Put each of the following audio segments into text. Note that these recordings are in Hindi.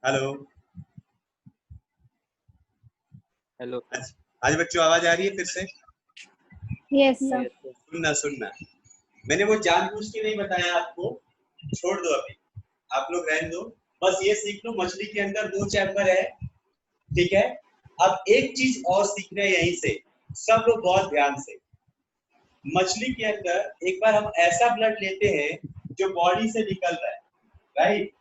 हेलो। हेलो। आज बच्चों आवाज आ रही है फिर से? Yes sir. सुनना, मैंने वो जानबूझ के नहीं बताया आपको, छोड़ दो अभी, आप लोग रहने दो। बस ये सीख लो मछली के अंदर 2 चैम्बर है, ठीक है। अब एक चीज और सीखना है यहीं से, सब लोग बहुत ध्यान से। मछली के अंदर एक बार हम ऐसा ब्लड लेते हैं जो बॉडी से निकल रहा है, राइट?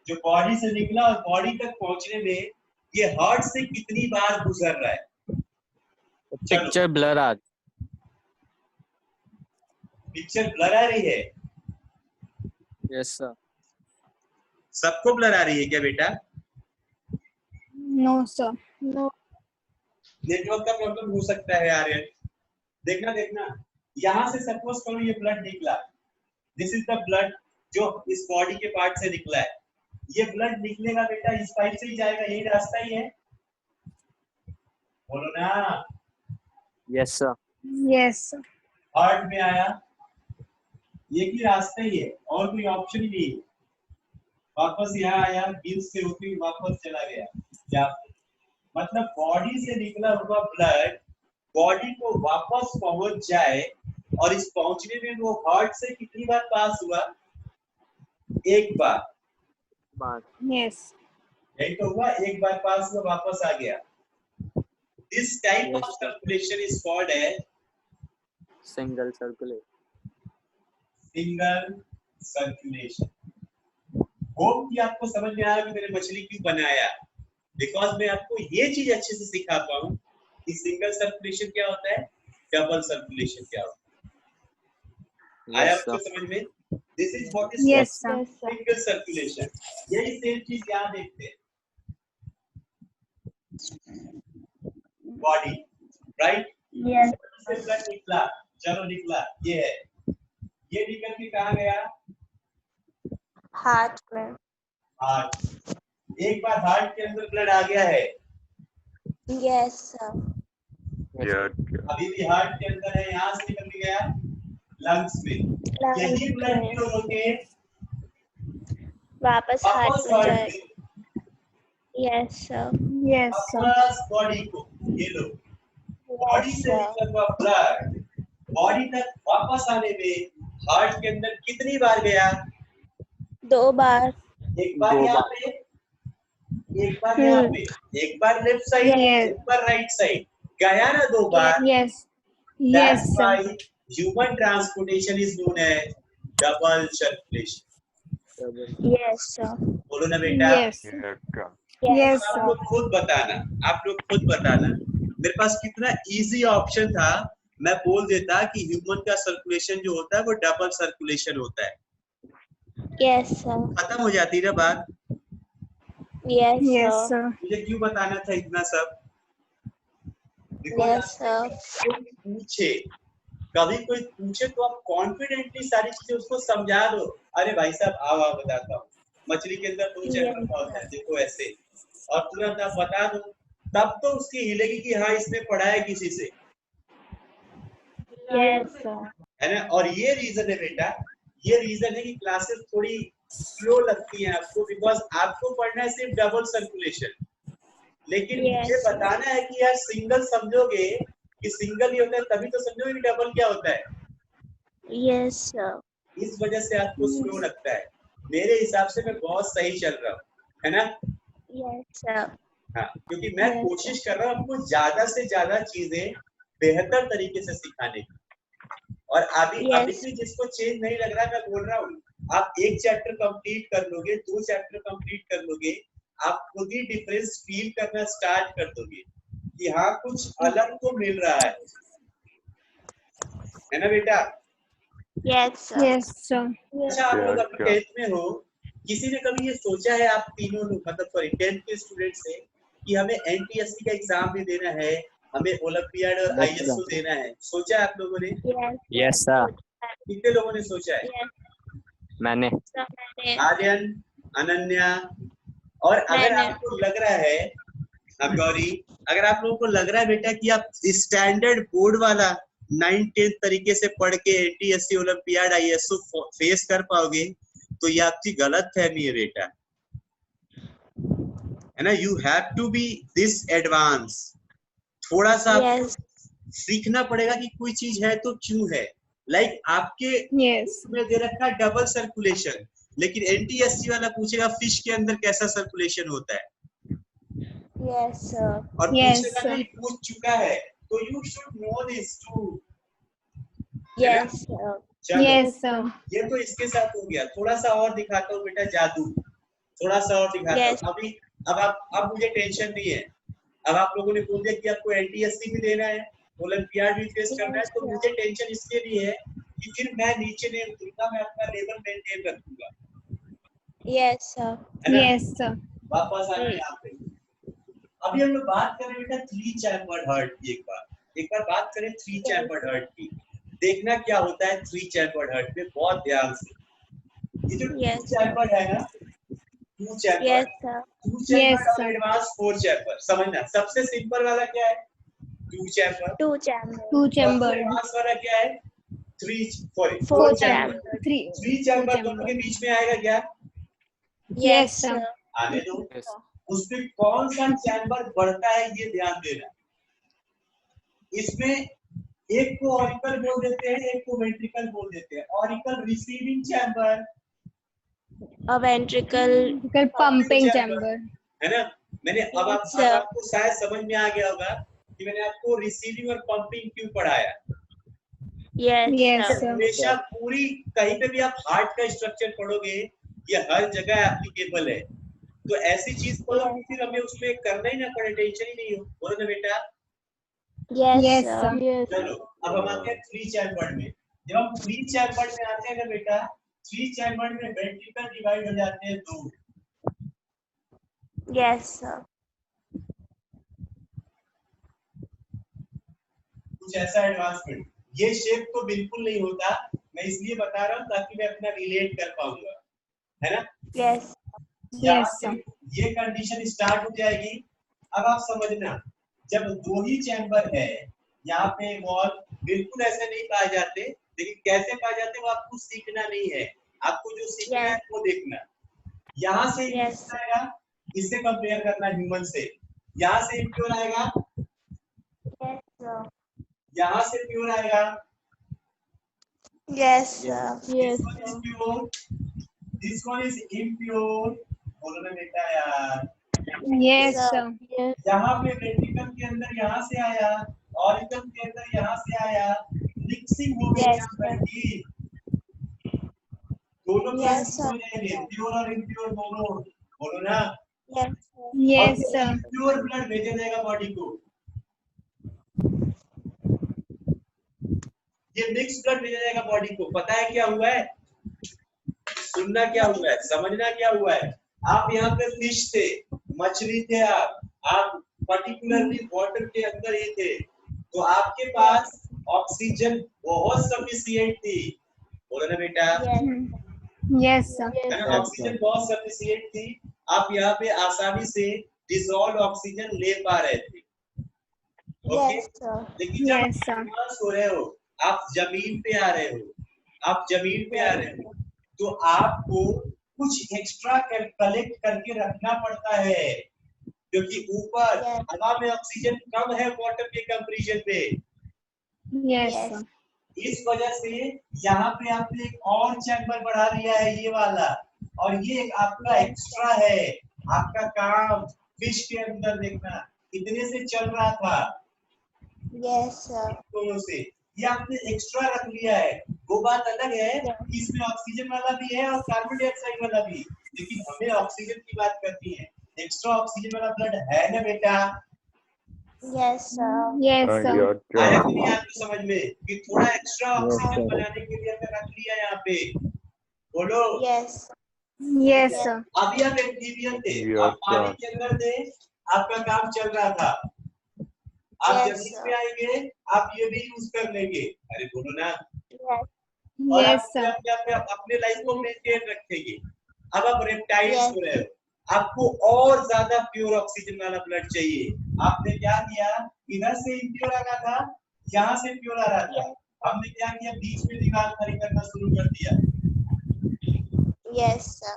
जो बॉडी से निकला और बॉडी तक पहुंचने में ये हार्ट से कितनी बार गुजर रहा है? पिक्चर ब्लर आ पिक्चर ब्लर आ रही है? Yes sir. सबको ब्लर आ रही है क्या बेटा? No sir. नो। नेटवर्क का प्रॉब्लम हो सकता है आर्यन। देखना यहाँ से सपोज करो ये ब्लड निकला, दिस इज द ब्लड जो इस बॉडी के पार्ट से निकला है। ये ब्लड निकलेगा बेटा इस पाइप से ही जाएगा, यही रास्ता ही है, बोलो ना। Yes sir. Yes sir. Heart में आया, ये भी रास्ता ही है और कोई ऑप्शन ही नहीं है। वापस यहाँ आया, गिल्स से होते हुए वापस चला गया यहाँ पे। मतलब बॉडी से निकला हुआ ब्लड बॉडी को वापस पहुंच जाए, और इस पहुंचने में वो हार्ट से कितनी बार पास हुआ? एक बार। यस। यही तो हुआ, एक बार पास हुआ वापस आ गया। This type of circulation is called as single circulation. Single circulation. Hope कि आपको समझ में आया कि मैंने मछली क्यों बनाया, बिकॉज मैं आपको ये चीज अच्छे से सिखा पाऊं कि सिंगल सर्कुलेशन क्या होता है, डबल सर्कुलेशन क्या होता है। आया आपको समझ में? This is what is single circulation. यही सेम चीज यहाँ देखते हैं, बॉडी, राइट? यस। से ब्लड निकला, चलो निकला, ये है, ये निकल के कहाँ गया? हार्ट में। हार्ट। एक बार हार्ट के अंदर ब्लड आ गया है? Yes sir. अभी भी हार्ट के अंदर है, यहाँ से निकल के गया लंग्स में। यही ब्लड फ्लो होके वापस हार्ट में जाए। Yes sir. Yes sir. वापस बॉडी को, ये लो, बॉडी से निकला हुआ ब्लड बॉडी तक वापस आने में हार्ट के अंदर कितनी बार गया? 2 बार। एक बार यहाँ पे, एक बार यहाँ पे, एक बार लेफ्ट साइड, एक बार राइट साइड, गया ना 2 बार? Yes. Yes sir. Human transportation is known as double circulation. Yes sir. बोलो ना बेटा। यस। यस आप सर। लोग खुद बताना, आप लोग खुद बताना। मेरे पास कितना इजी ऑप्शन था, मैं बोल देता कि ह्यूमन का सर्कुलेशन जो होता है वो डबल सर्कुलेशन होता है। Yes sir. खत्म हो जाती ना बात। Yes sir. मुझे क्यों बताना था इतना सब? Yes sir. पूछे, कभी कोई पूछे तो आप कॉन्फिडेंटली सारी चीजें उसको समझा दो। अरे भाई साहब आओ बताता हूँ, मछली के अंदर 2 चैम्बर होता है, देखो ऐसे, और तुरंत आप बता दो, तब तो उसकी हिलेगी कि हाँ इसने पढ़ा है किसी से, यस सर। है ना? और ये रीजन है बेटा, ये रीजन है कि क्लासेस थोड़ी स्लो लगती हैं आपको, बिकॉज आपको पढ़ना है सिर्फ डबल सर्कुलेशन, लेकिन मुझे बताना है कि यार सिंगल समझोगे कि सिंगल ही होता है, तभी तो समझोगे कि डबल क्या होता है। Yes sir. इस वजह से आपको स्लो लगता है। मेरे हिसाब से मैं बहुत सही चल रहा हूँ, है ना? Yes sir. हाँ, क्योंकि मैं कोशिश कर रहा हूँ आपको ज्यादा से ज्यादा चीजें बेहतर तरीके से सिखाने की। और अभी भी जिसको चेंज नहीं लग रहा, मैं बोल रहा हूँ, आप 1 चैप्टर कंप्लीट कर लोगे, 2 चैप्टर कंप्लीट कर लोगे, आप खुद ही डिफरेंस फील करना स्टार्ट कर दोगे कि हाँ कुछ अलग तो मिल रहा है ना बेटा? Yes sir. Yes sir. अच्छा, आप लोग अभी 10th में हो, किसी ने कभी ये सोचा है, आप तीनों लोग, मतलब सॉरी 10th के स्टूडेंट से, कि हमें एनटीएससी का एग्जाम भी देना है, हमें ओलंपियाड और आईएसओ देना है? सोचा आप लोगों ने? Yes sir. कितने लोगों ने सोचा है? मैंने। आर्यन, अनन्या, और अगर आपको लग रहा है, गौरी, अगर आप लोगों को लग रहा है बेटा कि आप स्टैंडर्ड बोर्ड वाला 9th-10th तरीके से पढ़ के एनटीएससी, ओलंपियाड, आईएसओ फेस कर पाओगे, तो ये आपकी गलत फहमी है बेटा। है ना, you have to be this advance. थोड़ा सा Yes. सीखना पड़ेगा कि कोई चीज है तो क्यों है। लाइक आपके Yes. में दे रखा है डबल सर्कुलेशन, लेकिन एनटीएससी वाला पूछेगा फिश के अंदर कैसा सर्कुलेशन होता है, Yes, sir. और Yes, पूछेगा sir. नहीं, पूछ चुका है, तो you should know this too. Yes, sir. चलो Yes, sir. ये तो इसके साथ हो गया। थोड़ा सा और दिखाता हूँ बेटा जादू, थोड़ा सा और दिखाता Yes. हूँ। अभी अब मुझे टेंशन नहीं है। अब आप लोगों ने बोल दिया कि आपको एनटीएससी भी देना है, ओलंपियाड भी फेस करना है, तो मुझे टेंशन इसके लिए है कि फिर मैं नीचे नहीं उतरूंगा, मैं अपना लेवल मेंटेन रखूंगा, Yes, sir. है ना। Yes, sir. वापस आना यहाँ पे। अभी हम लोग बात करें बेटा 3 चैम्बर्ड हार्ट की। एक बार बात करें 3 चैम्बर्ड हार्ट की। देखना क्या होता है 3 चैम्बर्ड हार्ट में, बहुत ध्यान से। ये जो 2 Yes. चैम्बर्ड है ना, 2 chambered, Yes, sir. 2 Yes, chambered और sir. Advance 4 chamber. समझना, सबसे सिंपल वाला क्या है 2 चैम्बर, 2 chambers. Two सबसे chamber. एडवांस वाला क्या है 4 4 chamber. chambers. Three. 3 Four chamber दोनों chamber. के बीच में आएगा क्या, Yes, sir. sir. आने दो। Yes. उसमें कौन सा चैम्बर बढ़ता है ये ध्यान देना। इसमें एक को ऑरिकल बोल देते हैं, एक को वेंट्रिकल बोल देते हैं। Auricle receiving chamber, A ventricle. Pumping chamber. है ना। मैंने अब आपको शायद समझ में आ गया होगा कि मैंने आपको रिसीविंग और पंपिंग क्यों पढ़ाया। Yes, Yes, sir. sir. हमेशा पूरी कहीं पे भी आप हार्ट का स्ट्रक्चर पढ़ोगे, ये हर जगह एप्लीकेबल है। तो ऐसी चीज पढ़ो कि फिर हमें उसमें करना ही ना पड़े, टेंशन ही नहीं हो। बोलो ना बेटा। Yes, Yes, sir. sir. Yes. चलो अब हम आते हैं 3 चैम्बर्ड में। जब हम 3 चैम्बर्ड में आते हैं ना बेटा, 3 चैम्बर्ड में वेंट्रिकल डिवाइड हो जाते हैं 2। Yes, sir. कुछ ऐसा एडवांसमेंट, ये शेप तो बिल्कुल नहीं होता, मैं इसलिए बता रहा हूँ ताकि मैं अपना रिलेट कर पाऊंगा, है ना। Yes. यहाँ Yes, से sir. ये कंडीशन स्टार्ट हो जाएगी। अब आप समझना, जब 2 ही चैम्बर है, यहाँ पे वॉल बिल्कुल ऐसे नहीं पाए जाते, लेकिन कैसे पाए जाते वो आपको सीखना नहीं है। आपको जो सीखना है वो देखना। यहाँ से Yes. आएगा, इससे कंपेयर करना ह्यूमन से। यहाँ से इम्प्योर आएगा, Yes, sir. यहाँ से प्योर आएगा। Yes, sir. This one is pure, this one is impure। बोलो ना बेटा यार। Yes, sir. Yes. यहाँ पे वेंट्रिकल के अंदर यहाँ से आया, ऑरिकल के अंदर यहाँ से आया, मिक्सिंग हो गई Yes, चैम्बर sir. की। दोनों Yes, प्योर sir. हो जाएंगे, प्योर और इम्प्योर दोनों। बोलो ना। Yes, sir. Yes, sir. Pure blood भेजा जाएगा बॉडी को, ये मिक्स ब्लड भेजा जाएगा बॉडी को। पता है क्या हुआ है, सुनना क्या हुआ है, समझना क्या हुआ है। आप यहाँ पे फिश थे, मछली थे, आप पर्टिकुलरली वाटर के अंदर ही थे, तो आपके पास ऑक्सीजन बहुत सफिशिएंट थी। बोलो ना बेटा। Yes, sir. है ना, ऑक्सीजन बहुत सफिशिएंट थी। आप यहाँ पे आसानी से डिसॉल्व ऑक्सीजन ले पा रहे थे। Okay, Yes, sir. लेकिन जब Yes, sir. आप सो रहे हो, आप जमीन पे आ रहे हो, आप जमीन पे आ रहे हो, तो आपको कुछ एक्स्ट्रा कलेक्ट करके रखना पड़ता है, क्योंकि ऊपर हवा में ऑक्सीजन कम है वाटर के कंपैरिजन पे। Yes, sir. इस वजह से यहाँ पे आपने एक और चैम्बर बढ़ा लिया है, ये वाला, और ये एक आपका एक्स्ट्रा है। आपका काम फिश के अंदर देखना कितने से चल रहा था, Yes, sir. दोनों से, ये आपने एक्स्ट्रा रख लिया है। वो बात अलग है कि इसमें ऑक्सीजन वाला भी है और कार्बन डाइऑक्साइड वाला भी, लेकिन हमें ऑक्सीजन की बात करनी है। एक्स्ट्रा ऑक्सीजन वाला ब्लड है ना बेटा। Yes, sir. Yes, sir. आया कि नहीं आपको समझ में कि थोड़ा एक्स्ट्रा ऑक्सीजन बनाने के लिए हमने रख लिया यहाँ पे। बोलो। Yes. Yes, sir. अभी आप एम्फीबियन थे, आप पानी के अंदर थे, आपका काम चल रहा था। आप जमीन पे आएंगे, आप ये भी यूज कर लेंगे। अरे बोलो ना। और Yes, आप sir. अपने लाइफ को मेंटेन रखेंगे। अब आप रेप्टाइल्स हो रहे हो, आपको और ज्यादा प्योर ऑक्सीजन वाला ब्लड चाहिए। आपने क्या किया, इधर से इम्प्योर आ रहा था, यहाँ से प्योर आ रहा था, हमने क्या किया, बीच में दीवार खड़ी करना शुरू कर दिया। Yes, sir.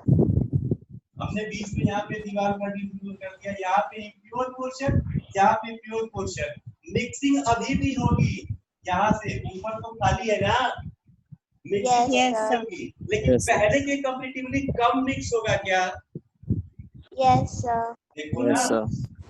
हमने बीच में यहाँ पे दीवार का डिफ्यूज कर दिया, यहाँ पे इम्प्योर पोर्शन, यहाँ पे प्योर पोर्शन। मिक्सिंग अभी भी होगी, यहाँ से ऊपर तो खाली है ना, मिक्सिंग Yes, तो sir. होगी, लेकिन Yes, sir. पहले के कंपैरेटिवली कम मिक्स होगा क्या? Yes, sir. देखो ना, Yes, sir.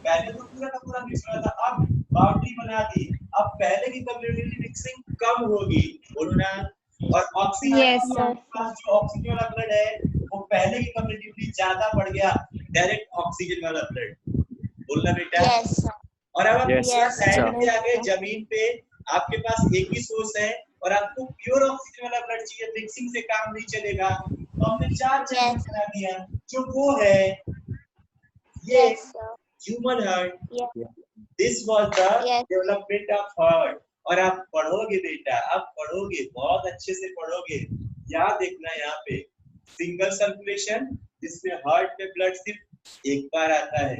पहले तो पूरा का पूरा मिक्स हो रहा था, अब बाउंड्री बना दी, अब पहले की कंपैरेटिवली मिक्सिंग कम होगी, बोलो ना। और ऑक्सीजन Yes, के sir. पास जो ऑक्सीजन वाला ब्लड है वो पहले की कंपैरेटिवली ज्यादा बढ़ गया, डायरेक्ट ऑक्सीजन वाला ब्लड, बोलना बेटा। Yes, sir. और अब आप Yes, पूरा sir. लैंड पे आ गए, जमीन पे आपके पास एक ही सोर्स है और आपको प्योर ऑक्सीजन वाला ब्लड चाहिए, मिक्सिंग से काम नहीं चलेगा, तो हमने 4 चैम्बर बना दिया, जो वो है ये Yes, sir. Human heart. Yes. This was the Yes. Development of heart. और आप पढ़ोगे बेटा, आप पढ़ोगे, बहुत अच्छे से पढ़ोगे, यहाँ देखना, यहाँ पे सिंगल सर्कुलेशन जिसमें हार्ट में ब्लड सिर्फ एक बार आता है,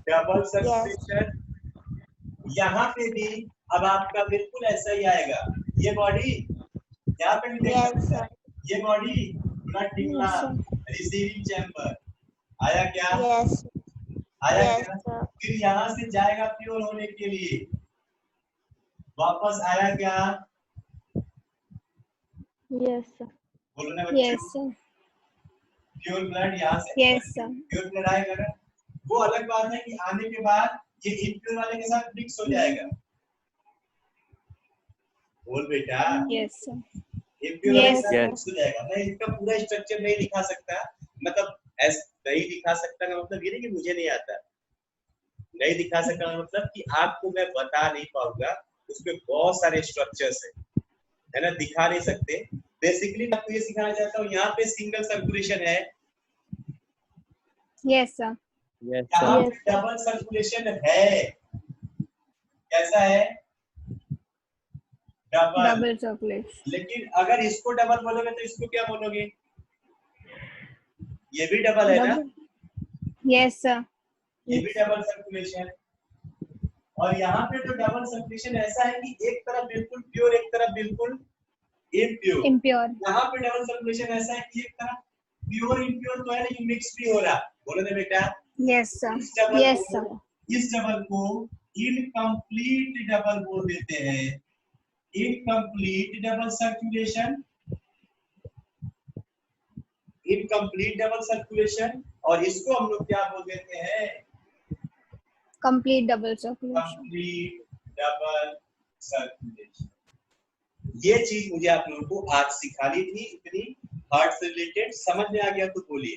डबल सर्कुलेशन, यहाँ पे भी अब आपका बिल्कुल ऐसा ही आएगा, ये बॉडी यहाँ पे भी देख Yes, सकते हैं, sir. ये बॉडी ब्लड निकला, रिसीविंग चैम्बर आया क्या? Yes. आया Yes, क्या? sir. फिर यहाँ से जाएगा प्योर होने के लिए, वापस आया क्या? Yes, sir. बोलो ना Yes, बच्चों, sir. प्योर ब्लड यहाँ से Yes, sir. प्योर ब्लड आएगा ना। वो अलग बात है कि आने के बाद ये इम्प्योर वाले के साथ मिक्स हो जाएगा, बोल बेटा, Yes, sir. इम्प्योर वाले के Yes, साथ sir. मिक्स हो जाएगा। मैं इसका पूरा स्ट्रक्चर नहीं दिखा सकता, मतलब नहीं दिखा सकता का मतलब ये नहीं कि मुझे नहीं आता, नहीं दिखा सकता मतलब कि आपको मैं बता नहीं पाऊंगा, उसमें बहुत सारे स्ट्रक्चर्स है ना, दिखा नहीं सकते। बेसिकली मैं आपको ये सिखाना चाहता हूँ, यहाँ पे सिंगल सर्कुलेशन है, Yes, sir. Yes, यहाँ sir. पे डबल सर्कुलेशन है, कैसा है? डबल। Double chocolate. लेकिन अगर इसको डबल बोलोगे तो इसको क्या बोलोगे? ये भी डबल है ना, Double. Yes, sir. ये भी डबल सर्कुलेशन। और यहाँ पे तो डबल सर्कुलेशन ऐसा है कि एक तरफ बिल्कुल प्योर, एक तरफ बिल्कुल इम्प्योर। Impure. यहाँ पे डबल सर्कुलेशन ऐसा है कि एक तरफ प्योर इम्प्योर तो है लेकिन मिक्स भी हो रहा, बोलो ना बेटा। Yes, sir. इस डबल Yes, को, sir. इस डबल को इनकम्प्लीट डबल बोल देते हैं, incomplete double circulation, incomplete double circulation. और इसको हम लोग क्या बोल देते हैं? Complete double circulation. Complete double circulation. ये चीज मुझे आप लोगों को आज सिखानी थी, इतनी हार्ट से रिलेटेड, समझ में आ गया तो बोलिए।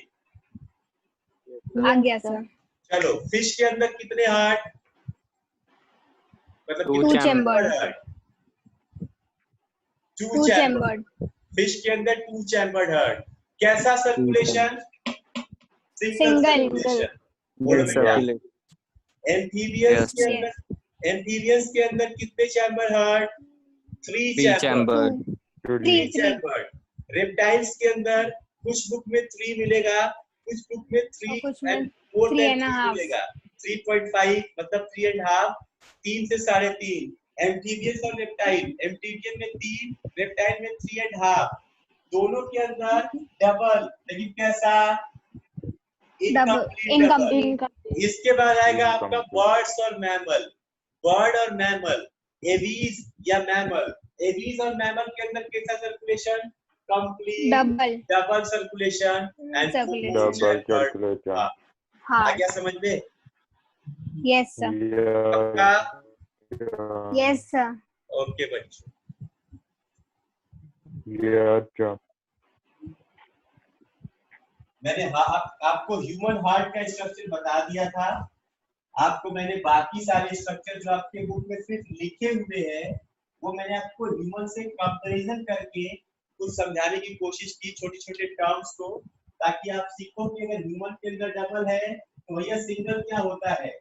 आ गया, sir. चलो, फिश के अंदर कितने हार्ट, मतलब Two कितने chambered. Heart? Two chambered. Fish के अंदर 2 चैम्बर्ड हार्ट। कैसा सर्कुलेशन? Single Single. सर्कुलेशन। बोलो Yes, बेटा। sir. Amphibians Yes. के अंदर, एम्फीबियंस के अंदर कितने chamber heart? 3 Three chamber. Three. Chamber. Reptiles के अंदर कुछ बुक में 3 मिलेगा, कुछ बुक में 3 कुछ में and more than 3.5 मिलेगा, 3.5 मतलब 3.5, 3 से 3.5। एम्फीबियंस और रेप्टाइल, एम्फीबियन में 3, रेप्टाइल में 3.5, दोनों के अंदर डबल, लेकिन कैसा? Incomplete. इसके बाद आएगा आपका बर्ड्स और मैमल, बर्ड और मैमल, एवीज या मैमल। एवीज और मैमल के अंदर कैसा circulation? Complete Double. Double circulation and Circulation. आ हाँ, गया समझ में? Yes, sir. पक्का? Yes, sir. ओके बच्चों, मैंने आपको ह्यूमन हार्ट का स्ट्रक्चर बता दिया था। आपको मैंने बाकी सारे स्ट्रक्चर जो आपके बुक में सिर्फ लिखे हुए हैं वो मैंने आपको ह्यूमन से कंपैरिजन करके कुछ समझाने की कोशिश की, छोटे छोटे टर्म्स को, ताकि आप सीखो कि अगर ह्यूमन के अंदर डबल है तो भैया सिंगल क्या होता है,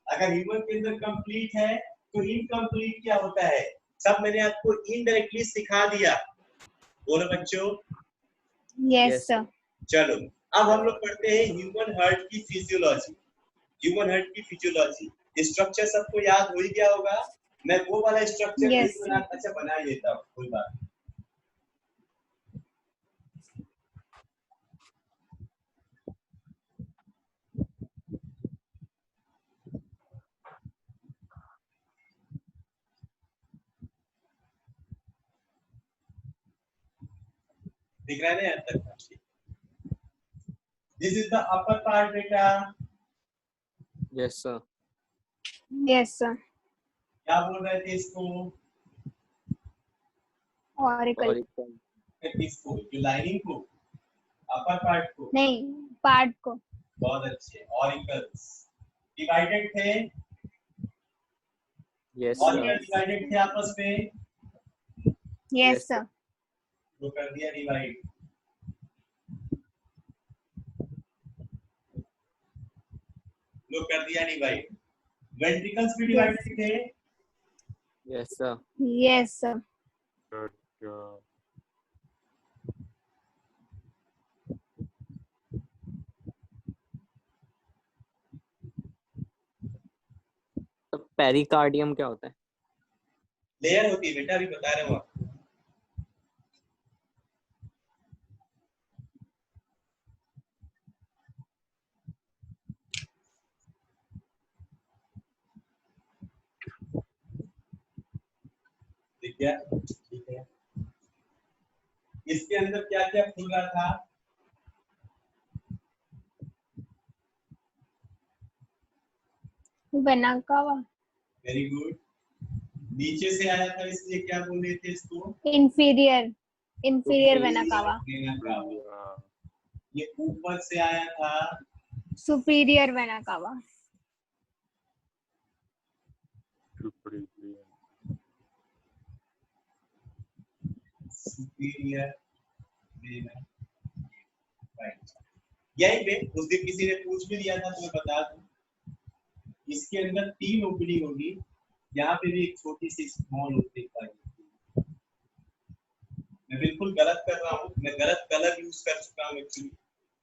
अगर ह्यूमन के अंदर कंप्लीट है तो इनकम्प्लीट क्या होता है, सब मैंने आपको इनडायरेक्टली सिखा दिया। बोलो बच्चों। Yes, sir. चलो, अब हम लोग पढ़ते हैं ह्यूमन हार्ट की फिजियोलॉजी। ह्यूमन हार्ट की फिजियोलॉजी स्ट्रक्चर सबको याद हो ही गया होगा। मैं वो वाला स्ट्रक्चर Yes, अच्छा बना ही लेता हूँ, कोई बात नहीं। दिख रहा है ना यहाँ तक? This is the upper part बेटा। Yes sir. Yes, sir. क्या बोल रहे थे इसको? Oracle. इसको जो लाइनिंग को, अपर पार्ट को? नहीं, part को. बहुत अच्छे। ऑरिकल्स डिवाइडेड थे। Yes auricle sir. डिवाइडेड थे आपस में, Yes, sir. तो कर दिया डिवाइड। लो कर दिया डिवाइड। वेंट्रिकल्स भी डिवाइडेड थे। Yes sir. Yes, sir. तो पेरिकार्डियम क्या होता है? लेयर होती है बेटा, अभी बता रहे हो आपको। ठीक है, ठीक है। इसके अंदर क्या क्या खुल रहा था? Vena cava. Very good. नीचे से आया था इसलिए क्या बोल रहे थे इसको? Inferior. Inferior vena cava. Vena cava. ये ऊपर से आया था। Superior vena cava. Superior vena. Right. यही पे उस दिन किसी ने पूछ भी दिया था, तो मैं बता दूं। इसके अंदर 3 ओपनिंग होगी। यहाँ पे भी एक छोटी सी स्मॉल ओपनिंग पाएगी। मैं बिल्कुल गलत कर रहा हूँ, मैं गलत कलर यूज कर चुका हूँ एक्चुअली।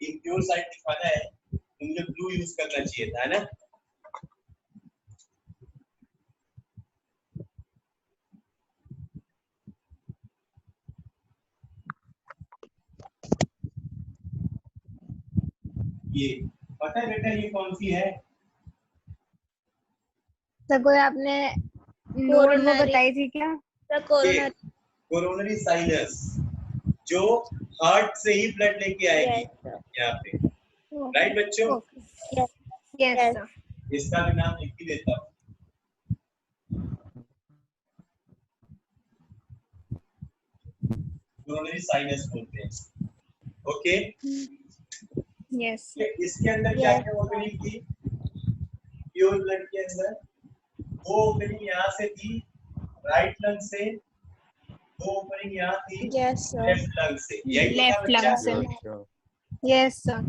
इम्प्योर साइड दिखाना है तो मुझे ब्लू यूज करना चाहिए था, है ना? ये पता है बेटा ये कौन सी है? तो कोई आपने नोट वो बताई थी क्या? कोरोनरी साइनस, जो हार्ट से ही ब्लड लेके आएगी यहाँ पे। राइट बच्चों? Yes, sir. इसका भी नाम लिख ही देता हूँ। कोरोनरी साइनस बोलते हैं। ओके। Yes. इसके अंदर क्या क्या ओपनिंग थी? प्योर ब्लड के अंदर 2 ओपनिंग यहाँ से थी राइट लंग से, 2 ओपनिंग यहाँ थी लेफ्ट लंग से। यही Left बच्चा? lung से. Yes, sir.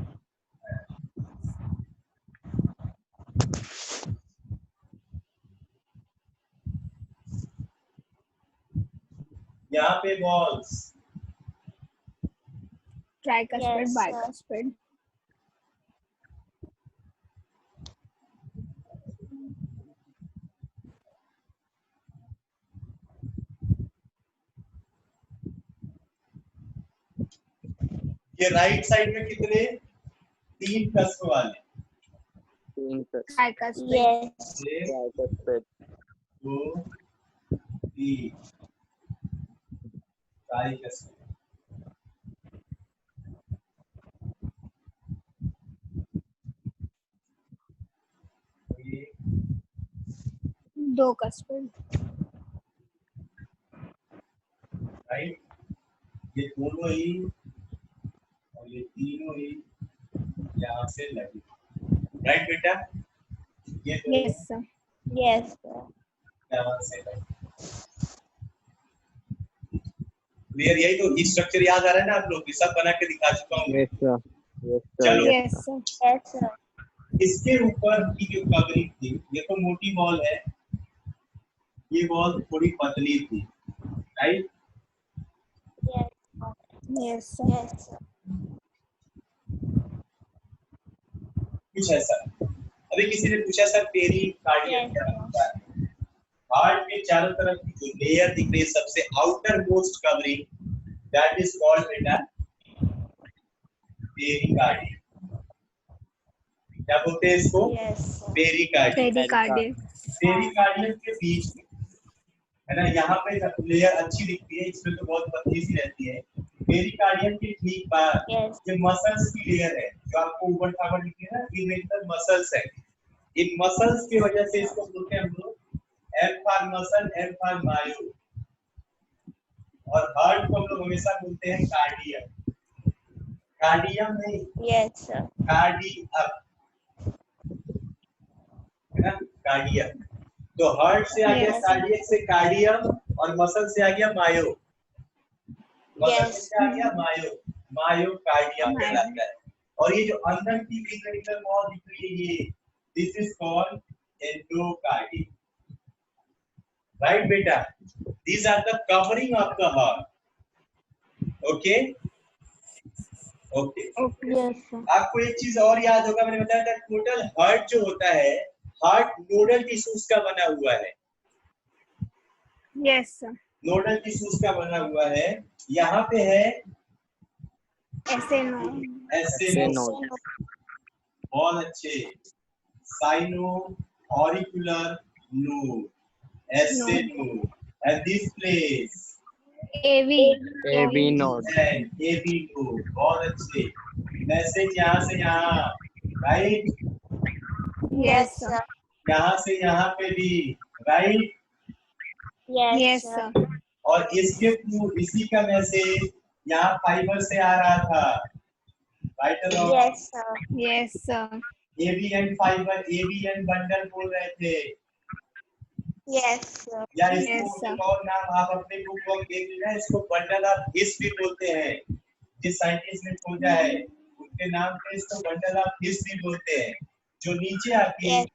यहाँ पे वॉल्स, Tricuspid, bicuspid. ये राइट साइड में कितने? 3 कस्प वाले। 3 Tricuspid. ट्राइकस्पिड। 2 3 ट्राइकस्पिड। दो cuspid. राइट, ये दोनों ही और ये तीनों ही यहाँ से लगे। राइट बेटा? ये दोनों Yes, sir. यहाँ से लगे। क्लियर? यही तो स्ट्रक्चर याद आ रहा है ना आप लोग? सब बना के दिखा चुका हूँ। Yes sir. Yes sir. चलो। Yes, sir. इसके ऊपर की जो कवरिंग थी, ये तो मोटी वॉल है, ये वॉल थोड़ी पतली थी। राइट? Yes, sir. कुछ ऐसा। अभी किसी ने पूछा सर पेरिकार्डियम क्या होता है? हार्ट के चारों तरफ की जो लेयर दिख रही है, सबसे outer most covering, that is called बेटा पेरिकार्डियम। क्या बोलते हैं इसको? पेरिकार्डियम। Pericardium. पेरिकार्डियम के बीच में, है ना, यहाँ पे लेयर अच्छी दिखती है, इसमें तो बहुत पतली सी रहती है। पेरिकार्डियम की ठीक बात, Yes. ये मसल्स की लेयर है जो आपको ऊपर खाबर दिख रही है ना, ये मेंटल मसल्स है। इन मसल्स की वजह से इसको बोलते हैं हम लोग M for muscle, M for myo, और हार्ट को हम लोग हमेशा बोलते हैं कार्डियम। कार्डियम नहीं, Yes, sir. कार्डियम है ना, कार्डियम। तो हार्ट से आ गया Yes. कार्डियक, से कार्डियम, और मसल से आ गया मायो, मसल Yes. से आ गया मायो, मायो कार्डियम कहलाता है। और ये जो अंदर की इंटरडिक्टर वॉल दिख रही है, ये this is called endocardium, right बेटा? These are the covering of the heart. Okay okay. Yes, sir. आपको एक चीज और याद होगा, मैंने बताया था टोटल हार्ट जो होता है, हार्ट नोडल टिश्यूज का बना हुआ है। Yes, sir. नोडल टिश्यूज का बना हुआ है। यहाँ पे है ऐसे नो. Synod. बहुत अच्छे, sino auricular node, SA node, at this place AV. AV node. And AV node, बहुत अच्छे। मैसेज यहाँ से यहाँ, राइट? Yes, sir. यहाँ से यहाँ पे भी, right? Yes, Yes, sir. sir. और इसके थ्रू इसी का मैसेज यहाँ फाइबर से आ रहा था, right? Yes, sir. Yes, sir. ABN fibre, ABN bundle बोल रहे थे, Yes, sir. या Yes, इसको sir. एक और नाम आप अपने बुक वर्क देख लेना, इसको बंडल ऑफ हिस भी बोलते हैं। जिस साइंटिस्ट ने खोजा है उनके नाम पे इसको बंडल ऑफ हिस भी बोलते हैं। जो नीचे आके Yes.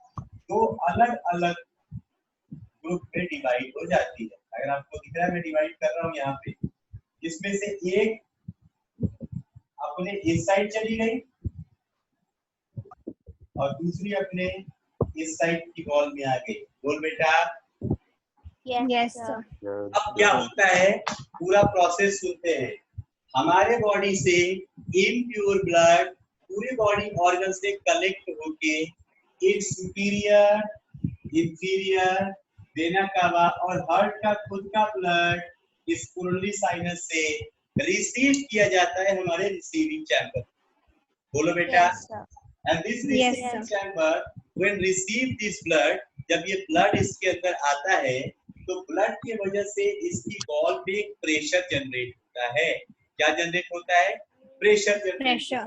दो अलग अलग ग्रुप में डिवाइड हो जाती है। अगर आपको दिख रहा है मैं डिवाइड कर रहा हूँ यहाँ पे, इसमें से एक अपने इस साइड चली गई और दूसरी अपने इस साइड की वॉल में आ गई। बोल बेटा। Yes, Yes, sir. sir. अब क्या होता है, पूरा प्रोसेस सुनते हैं। हमारे बॉडी से इम्प्योर ब्लड पूरे बॉडी ऑर्गन से कलेक्ट होके एक सुपीरियर, इंफीरियर, वेना कावा और हार्ट का खुद का ब्लड इस कोरोनरी साइनस से रिसीव किया जाता है हमारे रिसीविंग चैम्बर। बोलो बेटा। Yes, sir. And this Yes, receiving sir. chamber when receive this blood, जब ये ब्लड इसके अंदर आता है तो ब्लड की वजह से इसकी वॉल पे एक प्रेशर जनरेट होता है। क्या जनरेट होता है? Pressure generate. Pressure.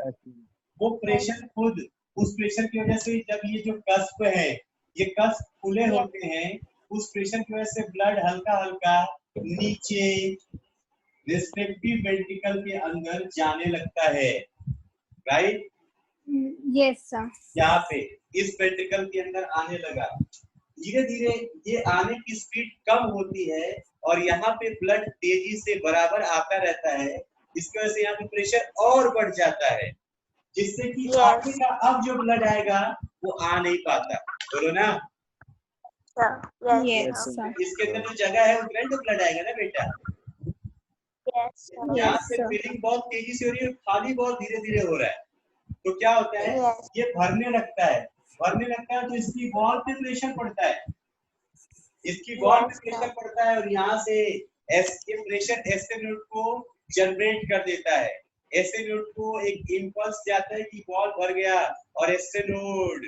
वो प्रेशर खुद, उस प्रेशर की वजह से जब ये जो कस्प है, ये कस्प खुले होते हैं, उस प्रेशर की वजह से ब्लड हल्का हल्का नीचे रिस्पेक्टिव वेंट्रिकल के अंदर जाने लगता है, राइट? Yes, sir. यहाँ पे इस वेंट्रिकल के अंदर आने लगा। धीरे धीरे ये आने की स्पीड कम होती है और यहाँ पे ब्लड तेजी से बराबर आता रहता है। इसकी वजह से यहाँ पे प्रेशर और बढ़ जाता है, जिससे कि Yes. आगे का अब जो ब्लड आएगा वो आ नहीं पाता। बोलो ना। Sir. Yes, Yes, sir. sir. इसके अंदर जो जगह है उसमें तो ब्लड आएगा ना बेटा। Yes, sir. Yes. यहाँ से sir. फिलिंग बहुत तेजी से हो रही है, खाली बहुत धीरे धीरे हो रहा है। तो क्या होता है, Yes. ये भरने लगता है तो इसकी वॉल पे प्रेशर पड़ता है, इसकी वॉल पे Yes, प्रेशर sir. पड़ता है और यहाँ से ये प्रेशर एसए नोड को जनरेट कर देता है। एसए नोड को एक इंपल्स जाता है कि वॉल भर गया और एसए नोड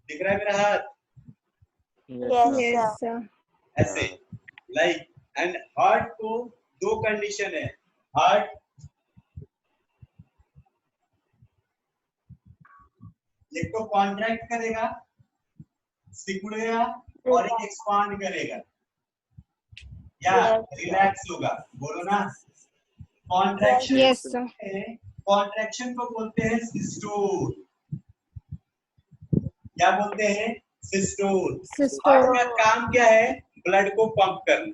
दिख रहा है मेरा हाथ Yes, Yes, sir. sir. ऐसे, लाइक। एंड हार्ट को दो कंडीशन है, हार्ट एक तो कॉन्ट्रैक्ट करेगा, सिकुड़ेगा और एक एक्सपांड करेगा या रिलैक्स होगा। बोलो ना। Contraction Yes, sir. कॉन्ट्रैक्शन को बोलते हैं सिस्टोल। क्या बोलते हैं? सिस्टोल। Systole. हार्ट का काम क्या है? ब्लड को पंप करना।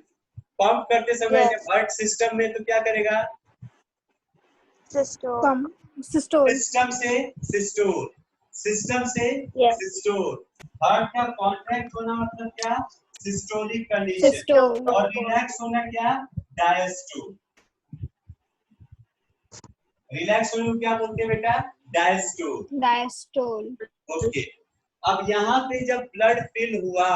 पंप करते समय Yes. जब हार्ट सिस्टम में तो क्या करेगा? Systole. Pump. Systole. सिस्टम से सिस्टोल, सिस्टम से Yes. सिस्टोल। हार्ट का कॉन्ट्रैक्ट होना मतलब क्या? Systolic condition. Systole. और रिलैक्स होना क्या? डायस्टोल। रिलैक्स होने को क्या बोलते हैं बेटा? डायस्टोल। Diastole. ओके। अब यहाँ पे जब ब्लड फिल हुआ,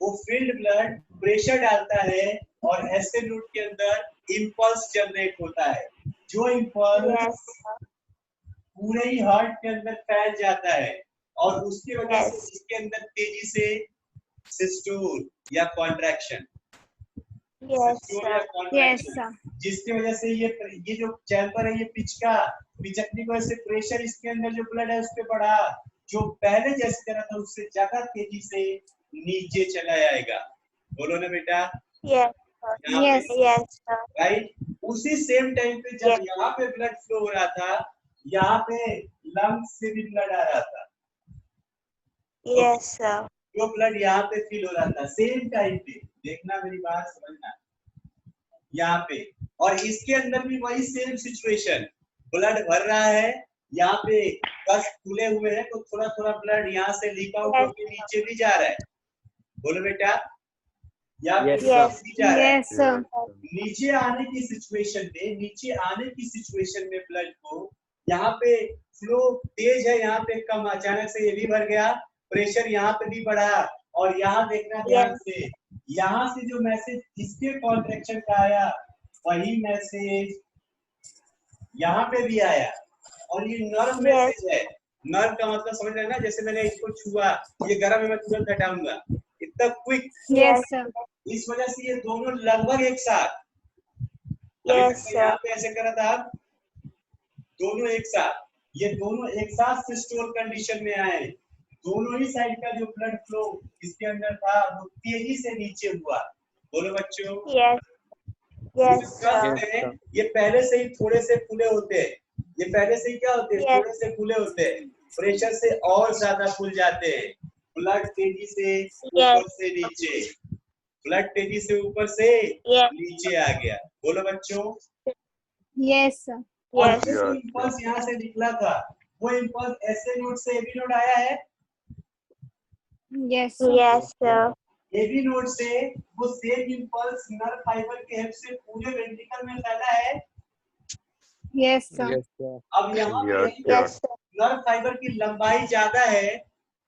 वो फिल्ड ब्लड प्रेशर डालता है और ऐसे नोड के अंदर इम्पल्स जनरेट होता है, जो इम्पल्स पूरे ही हार्ट के अंदर फैल जाता है और उसकी वजह से इसके अंदर तेजी से सिस्टोल या कॉन्ट्रैक्शन, जिसकी वजह से ये जो चैम्बर है ये पिचकने की वजह से प्रेशर इसके अंदर जो ब्लड है उस पर बढ़ा, जो पहले जैसे तरह था उससे ज्यादा तेजी से नीचे चला जाएगा। बोलो ना बेटा। राइट। उसी सेम टाइम पे जब यहाँ पे ब्लड फ्लो हो रहा था, यहाँ पे लंग्स से भी ब्लड आ रहा था। जो ब्लड यहाँ पे फील हो रहा था सेम टाइम पे, देखना मेरी बात समझना, यहाँ पे और इसके अंदर भी वही सेम सिचुएशन, ब्लड भर रहा है, यहाँ पे कस खुले हुए हैं तो थोड़ा थोड़ा ब्लड यहाँ से लीक आउट होकर नीचे भी जा रहा है। बोलो बेटा। यहाँ पे जा रहा है। नीचे आने की सिचुएशन में ब्लड को यहाँ पे फ्लो तेज है, यहाँ पे कम, अचानक से ये भी भर गया, प्रेशर यहाँ पे भी बढ़ा और यहाँ देखना ध्यान से, यहाँ से जो मैसेज इसके कॉन्ट्रैक्शन का आया वही मैसेज यहाँ पे भी आया और ये नर्व मैसेज है। नर्व का मतलब समझ रहे हैं ना, जैसे मैंने इसको छुआ, ये गर्म है, मैं तुरंत हटाऊंगा, इतना क्विक। इस वजह से ये दोनों लगभग एक साथ, यहाँ पे ऐसे करा था, दोनों एक साथ, ये दोनों एक साथ सिस्टोल कंडीशन में आए, दोनों ही साइड का जो ब्लड फ्लो इसके अंदर था वो तेजी से नीचे हुआ। बोलो बच्चों। ये पहले से ही थोड़े से फूले होते हैं, ये पहले से ही क्या होते हैं, थोड़े से फूले होते हैं, प्रेशर से और ज्यादा फूल जाते हैं, ब्लड तेजी से ऊपर से नीचे, ब्लड तेजी से ऊपर से नीचे आ गया। बोलो बच्चों। और जो इम्पल्स यहाँ से निकला था वो इम्पल्स ऐसे नोड से एबी नोड आया है। एबी नोड से वो सेम इम्पल्स नर्व फाइबर के हेल्प से पूरे वेंट्रिकल में फैला है। अब यहाँ पे नर्व फाइबर की लंबाई ज्यादा है,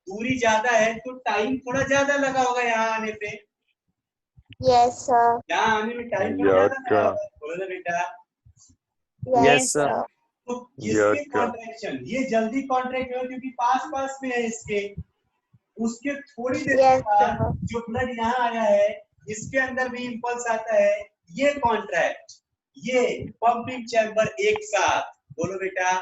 दूरी ज्यादा है, तो टाइम थोड़ा ज्यादा लगा होगा यहाँ आने पे। यहाँ आने में टाइम थोड़ा ज्यादा लगा होगा। बोलो बेटा। तो इसके कॉन्ट्रैक्शन ये जल्दी कॉन्ट्रैक्ट हो क्योंकि पास में है इसके, उसके थोड़ी देर के बाद जो ब्लड यहाँ आया है इसके अंदर भी इम्पल्स आता है, ये कॉन्ट्रैक्ट, ये पंपिंग चैम्बर एक साथ। बोलो बेटा।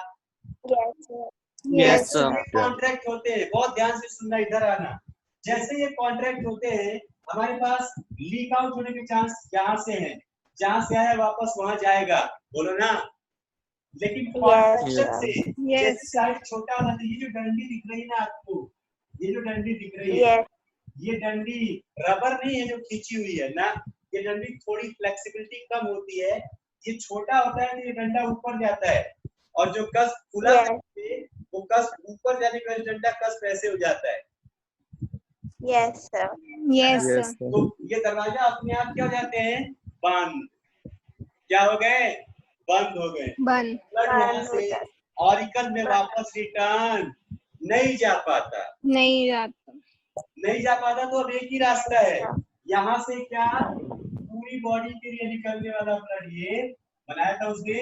कॉन्ट्रैक्ट होते हैं, बहुत ध्यान से सुनना, इधर आना। जैसे ये कॉन्ट्रैक्ट होते हैं हमारे पास लीक आउट होने के चांस यहाँ से है, जहाँ से आया वापस वहां जाएगा। बोलो ना। लेकिन कॉन्ट्रैक्शन से जैसे साइड छोटा होना, ये जो डंडी दिख रही है ना आपको, ये जो डंडी दिख रही है, ये डंडी रबर नहीं है जो खींची हुई है ना, ये डंडी थोड़ी फ्लेक्सिबिलिटी कम होती है, ये छोटा होता है तो ये डंडा ऊपर जाता है और जो कस खुला वो कस ऊपर जाने के बाद डंडा कस ऐसे हो जाता है। तो ये दरवाजा अपने आप क्या हो जाते हैं, बंद। क्या हो गए, बंद हो गए। ब्लड यहाँ से ऑरिकल में वापस रिटर्न नहीं जा पाता, तो अब एक ही रास्ता है, यहाँ से क्या पूरी बॉडी के लिए निकलने वाला ब्लड ये बनाया था उसने।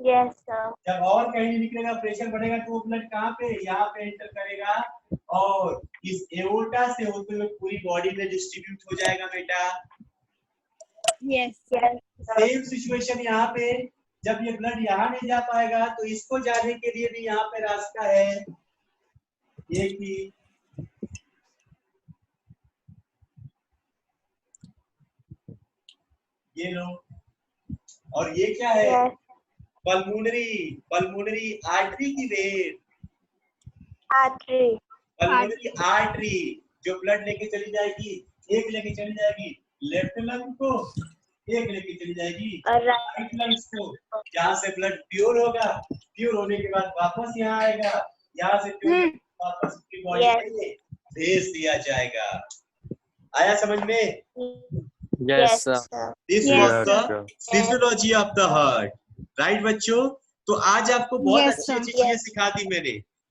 जब और कहीं निकलेगा, प्रेशर बढ़ेगा तो वो ब्लड कहाँ पे, यहाँ पे एंटर करेगा और इस एओर्टा से होते हुए पूरी बॉडी में डिस्ट्रीब्यूट हो जाएगा बेटा। सेम सिचुएशन यहाँ पे, जब ये ब्लड यहाँ नहीं जा पाएगा तो इसको जाने के लिए भी यहाँ पे रास्ता है, एक ही। ये लो, और ये क्या है, पल्मोनरी आर्टरी की वेन, पल्मोनरी आर्टरी जो ब्लड लेके चली जाएगी, एक लेके चली जाएगी लेफ्ट लंग को, एक लेके चली जाएगी राइट लंग्स को, जहाँ से ब्लड प्योर होगा, प्योर होने के बाद वापस यहाँ आएगा, यहाँ से प्योर वापस अपनी बॉडी में भेज दिया जाएगा। आया समझ में? Yes, sir. This was the physiology of the heart, right बच्चों? तो आज आपको बहुत अच्छी अच्छी चीजें सिखा दी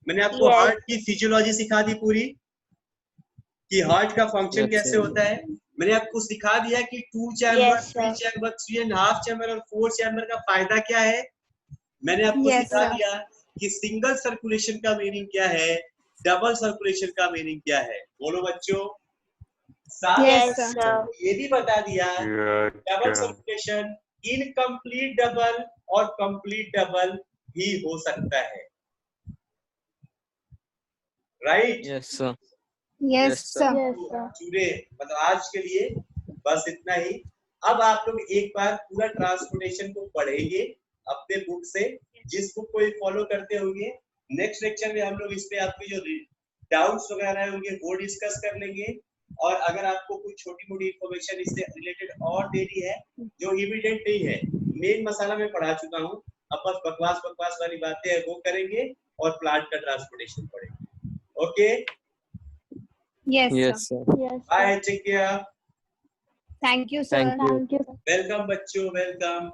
मैंने आपको हार्ट की फिजियोलॉजी सिखा दी पूरी। कि हार्ट का फंक्शन Yes, कैसे sir. होता है। मैंने आपको सिखा दिया कि 2 chamber, Yes, 3 sir. Chamber, 3.5 chamber और 4 चैम्बर का फायदा क्या है। मैंने आपको Yes, सिखा sir. दिया कि सिंगल सर्कुलेशन का मीनिंग क्या है, डबल सर्कुलेशन का मीनिंग क्या है। बोलो बच्चों। साथ Yes, Yes, sir. sir. ये भी बता दिया Yes, double sir. Circulation incomplete double और कंप्लीट डबल भी हो सकता है। Right. Yes, sir. Yes, Yes, sir. sir. Yes, sir. चूरे मतलब आज के लिए बस इतना ही। अब आप लोग एक बार पूरा ट्रांसपोर्टेशन को पढ़ेंगे अपने बुक से, जिस बुक को फॉलो करते होंगे। नेक्स्ट लेक्चर में हम लोग इस पे आपके जो डाउट्स वगैरह होंगे वो डिस्कस कर लेंगे। और अगर आपको कोई छोटी मोटी इंफॉर्मेशन इससे रिलेटेड और देनी है जो इमीडिएट नहीं है, मेन मसाला मैं पढ़ा चुका हूँ, अब बस बकवास बकवास वाली बातें है वो करेंगे और प्लांट का ट्रांसपोर्टेशन पढ़ेंगे। Okay, Yes, sir. Yes, sir. Yes, sir. Bye, take care. Thank you, sir. Thank you. Thank you. Welcome बच्चों, welcome.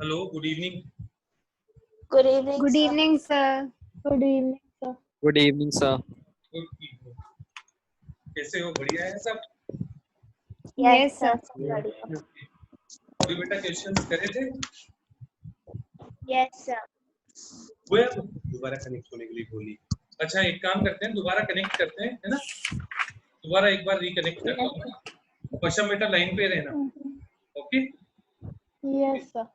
Hello, good evening. Good evening, Good sir. evening, sir. Good evening, sir. Good evening, sir. कैसे हो? बढ़िया है सब? Yes, sir. बढ़िया. अभी बेटा क्वेश्चंस करे थे? Yes, sir. वो दोबारा कनेक्ट होने के लिए बोली। अच्छा, एक काम करते हैं, दोबारा कनेक्ट करते हैं, है ना? दोबारा एक बार रिकनेक्ट करता हूँ। पशम बेटा लाइन पे रहना। ओके? Yes, sir.